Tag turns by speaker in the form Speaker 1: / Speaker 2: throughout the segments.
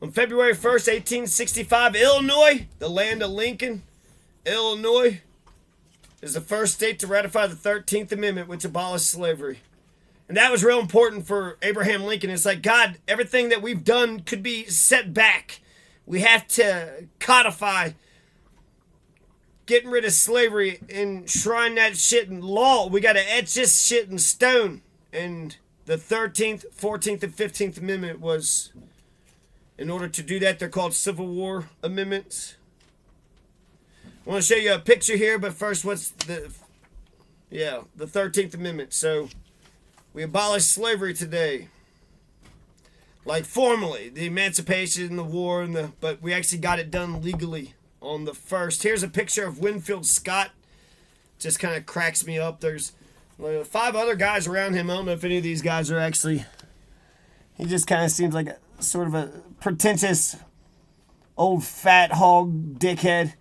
Speaker 1: On February 1st, 1865, Illinois, the land of Lincoln, Illinois is the first state to ratify the 13th Amendment, which abolished slavery. And that was real important for Abraham Lincoln. It's like, God, everything that we've done could be set back. We have to codify getting rid of slavery and shrine that shit in law. We got to etch this shit in stone. And the 13th, 14th, and 15th Amendment was, in order to do that, they're called Civil War Amendments. I want to show you a picture here, but first, what's the 13th Amendment. So, we abolished slavery today. Like formally, the emancipation, the war, but we actually got it done legally on the 1st. Here's a picture of Winfield Scott. Just kind of cracks me up. There's 5 other guys around him. I don't know if any of these guys are actually... He just kind of seems like a sort of a pretentious old fat hog dickhead.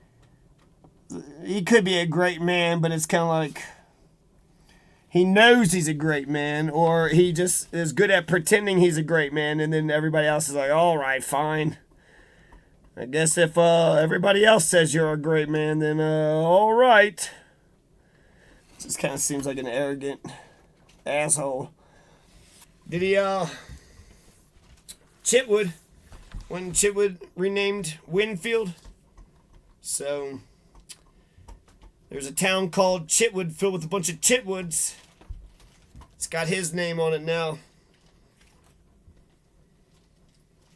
Speaker 1: He could be a great man, but it's kind of like... He knows he's a great man, or he just is good at pretending he's a great man, and then everybody else is like, all right, fine. I guess if everybody else says you're a great man, then all right. Just kind of seems like an arrogant asshole. Did he, Chitwood, when Chitwood renamed Winfield, so... There's a town called Chitwood filled with a bunch of Chitwoods. It's got his name on it now.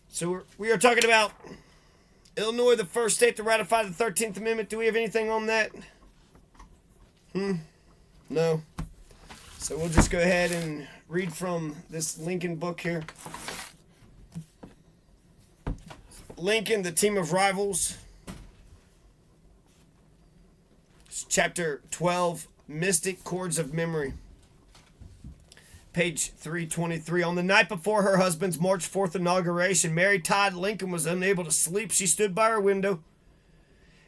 Speaker 1: So we are talking about Illinois, the first state to ratify the 13th Amendment. Do we have anything on that? No. So we'll just go ahead and read from this Lincoln book here. Lincoln, the Team of Rivals. Chapter 12, Mystic Chords of Memory. Page 323. On the night before her husband's March 4th inauguration, Mary Todd Lincoln was unable to sleep. She stood by her window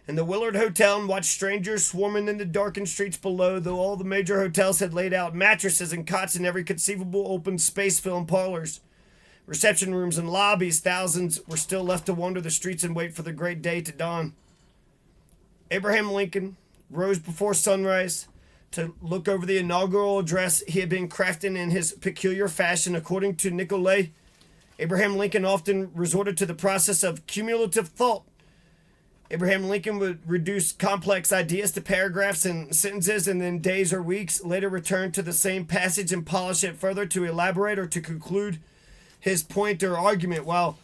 Speaker 1: in the Willard Hotel and watched strangers swarming in the darkened streets below, though all the major hotels had laid out mattresses and cots in every conceivable open space filling parlors, reception rooms, and lobbies. Thousands were still left to wander the streets and wait for the great day to dawn. Abraham Lincoln rose before sunrise to look over the inaugural address he had been crafting in his peculiar fashion. According to Nicolay, Abraham Lincoln often resorted to the process of cumulative thought. Abraham Lincoln would reduce complex ideas to paragraphs and sentences, and then days or weeks later return to the same passage and polish it further to elaborate or to conclude his point or argument, while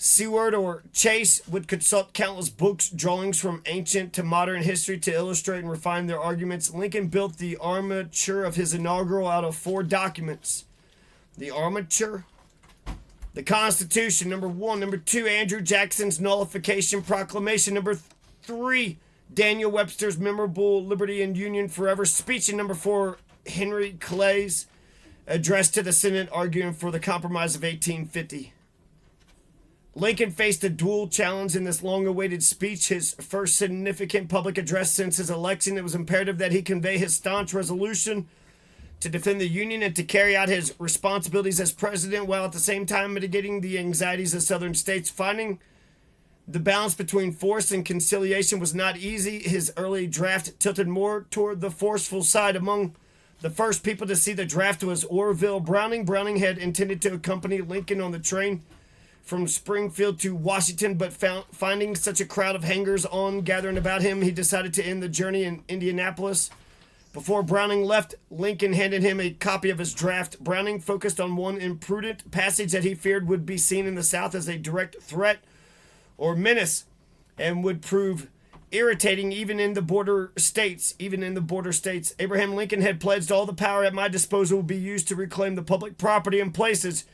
Speaker 1: Seward or Chase would consult countless books, drawings from ancient to modern history to illustrate and refine their arguments. Lincoln built the armature of his inaugural out of 4 documents. The armature, the Constitution, number 1. Number 2, Andrew Jackson's Nullification Proclamation. Number 3, Daniel Webster's memorable Liberty and Union Forever speech. And number 4, Henry Clay's address to the Senate arguing for the Compromise of 1850. Lincoln faced a dual challenge in this long-awaited speech, his first significant public address since his election. It was imperative that he convey his staunch resolution to defend the Union and to carry out his responsibilities as president, while at the same time mitigating the anxieties of southern states. Finding the balance between force and conciliation was not easy. His early draft tilted more toward the forceful side. Among the first people to see the draft was Orville Browning. Browning had intended to accompany Lincoln on the train from Springfield to Washington, but finding such a crowd of hangers-on gathering about him, he decided to end the journey in Indianapolis. Before Browning left, Lincoln handed him a copy of his draft. Browning focused on one imprudent passage that he feared would be seen in the South as a direct threat or menace, and would prove irritating even in the border states. Abraham Lincoln had pledged, all the power at my disposal will be used to reclaim the public property and places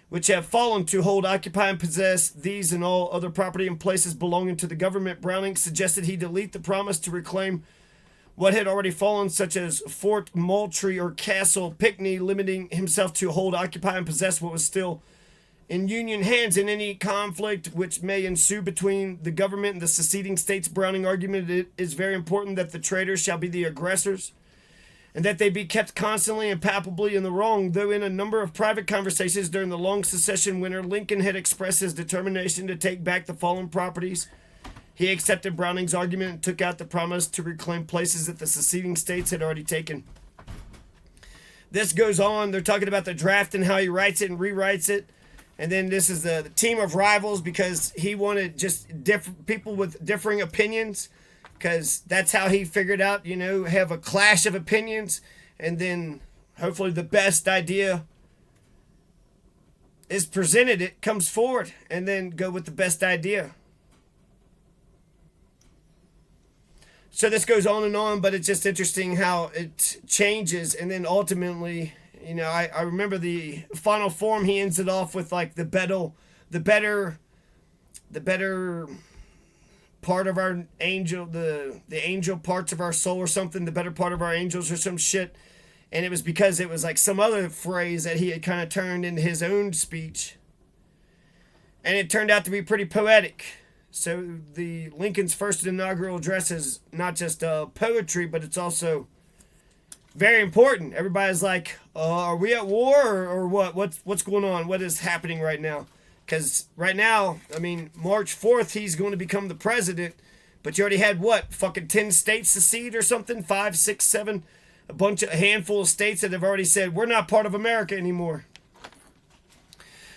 Speaker 1: which have fallen, to hold, occupy, and possess these and all other property and places belonging to the government. Browning suggested he delete the promise to reclaim what had already fallen, such as Fort Moultrie or Castle Pinckney, limiting himself to hold, occupy, and possess what was still in Union hands. In any conflict which may ensue between the government and the seceding states, Browning argued, it is very important that the traitors shall be the aggressors, and that they be kept constantly and palpably in the wrong, though in a number of private conversations during the long secession winter, Lincoln had expressed his determination to take back the fallen properties. He accepted Browning's argument and took out the promise to reclaim places that the seceding states had already taken. This goes on. They're talking about the draft and how he writes it and rewrites it. And then this is the team of rivals, because he wanted just people with differing opinions, because that's how he figured out, have a clash of opinions, and then hopefully the best idea is presented, it comes forward, and then go with the best idea. So this goes on, but it's just interesting how it changes, and then ultimately, I remember the final form. He ends it off with like the better part of our angel, the angel parts of our soul or something, the better part of our angels or some shit. And it was because it was like some other phrase that he had kind of turned into his own speech. And it turned out to be pretty poetic. So the Lincoln's first inaugural address is not just poetry, but it's also very important. Everybody's like, are we at war or what? What's going on? What is happening right now? Because right now, March 4th, he's going to become the president. But you already had fucking 10 states secede or something? 5, 6, 7, a handful of states that have already said, we're not part of America anymore.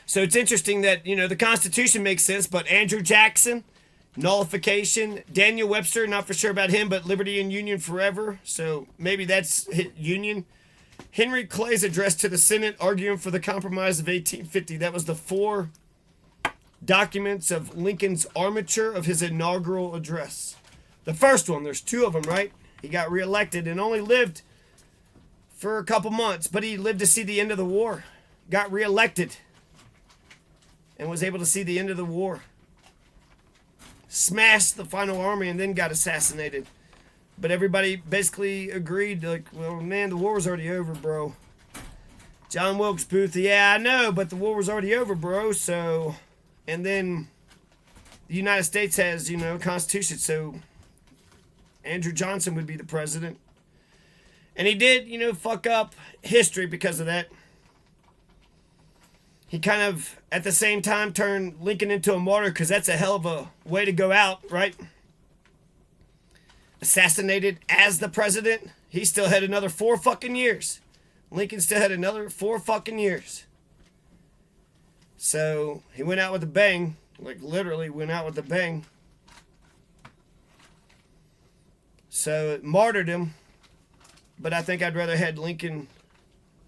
Speaker 1: So it's interesting that, the Constitution makes sense, but Andrew Jackson, nullification. Daniel Webster, not for sure about him, but liberty and union forever. So maybe that's union. Henry Clay's address to the Senate arguing for the Compromise of 1850. That was the 4 documents of Lincoln's armature of his inaugural address. The first one, there's 2 of them, right? He got reelected and only lived for a couple months, but he lived to see the end of the war. Got reelected and was able to see the end of the war. Smashed the final army and then got assassinated. But everybody basically agreed, like, well, man, the war was already over, bro. John Wilkes Booth, yeah, I know, but the war was already over, bro, so... And then the United States has, a constitution, so Andrew Johnson would be the president. And he did, fuck up history because of that. He kind of, at the same time, turned Lincoln into a martyr, because that's a hell of a way to go out, right? Assassinated as the president. He still had another 4 fucking years. Lincoln still had another 4 fucking years. So, he went out with a bang. Like, literally went out with a bang. So, it martyred him. But I think I'd rather had Lincoln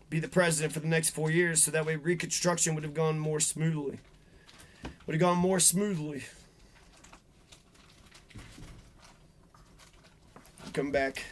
Speaker 1: be the president for the next 4 years, so that way Reconstruction would have gone more smoothly. Come back.